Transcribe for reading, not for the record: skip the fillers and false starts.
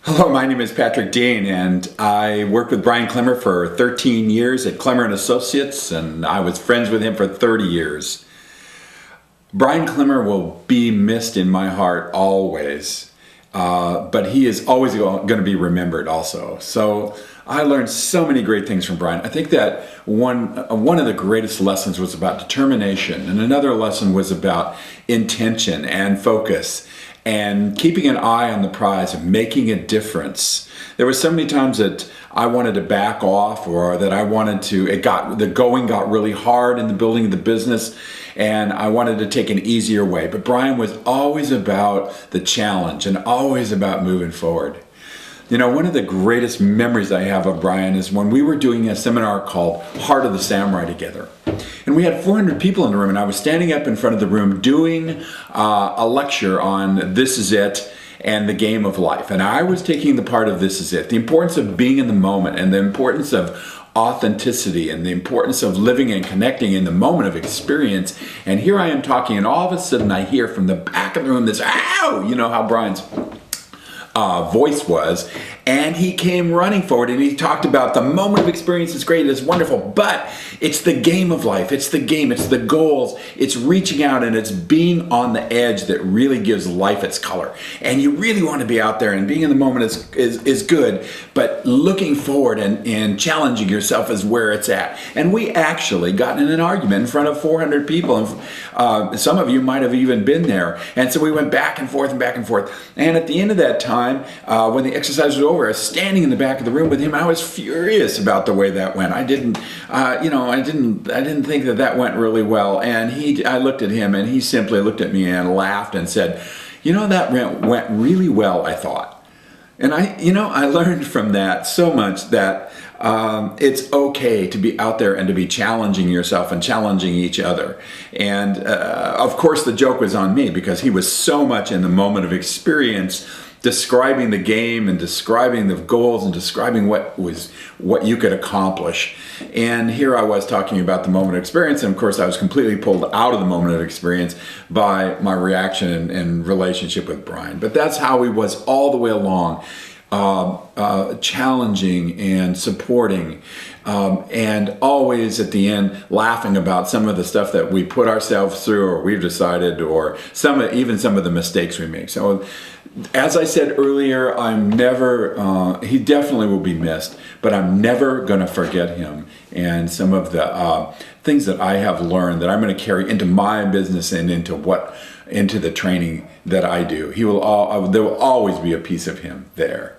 Hello, my name is Patrick Dean, and I worked with Brian Klemmer for 13 years at Klemmer & Associates, and I was friends with him for 30 years. Brian Klemmer will be missed in my heart always, but he is always going to be remembered also. So I learned so many great things from Brian. I think that one of the greatest lessons was about determination, and another lesson was about intention and focus, and keeping an eye on the prize and making a difference. There were so many times that I wanted to back off, or that I wanted to, the going got really hard in the building of the business, and I wanted to take an easier way. But Brian was always about the challenge and always about moving forward. You know, one of the greatest memories I have of Brian is when we were doing a seminar called Heart of the Samurai together. And we had 400 people in the room, and I was standing up in front of the room doing a lecture on This Is It and the game of life. And I was taking the part of This Is It, the importance of being in the moment, and the importance of authenticity, and the importance of living and connecting in the moment of experience. And here I am talking, and all of a sudden I hear from the back of the room this, ow! You know how Brian's voice was, and he came running forward and he talked about the moment of experience is great, it's wonderful, but it's the game of life, it's the game, it's the goals, it's reaching out, and it's being on the edge that really gives life its color. And you really want to be out there, and being in the moment is good, but looking forward and challenging yourself is where it's at. And we actually got in an argument in front of 400 people, and some of you might have even been there. And so we went back and forth and back and forth, and at the end of that time, when the exercise was over, I was standing in the back of the room with him. I was furious about the way that went. I didn't think that went really well. And I looked at him, and he simply looked at me and laughed and said, "You know, that went really well, I thought." And I learned from that so much that it's okay to be out there and to be challenging yourself and challenging each other. And of course, the joke was on me, because he was so much in the moment of experience, describing the game and describing the goals and describing what you could accomplish. And here I was talking about the moment of experience, and of course I was completely pulled out of the moment of experience by my reaction and relationship with Brian. But that's how he was all the way along, challenging and supporting, and always at the end laughing about some of the stuff that we put ourselves through, or we've decided, or even some of the mistakes we make. So as I said earlier, he definitely will be missed, but I'm never going to forget him and some of the things that I have learned that I'm going to carry into my business and into the training that I do. There will always be a piece of him there.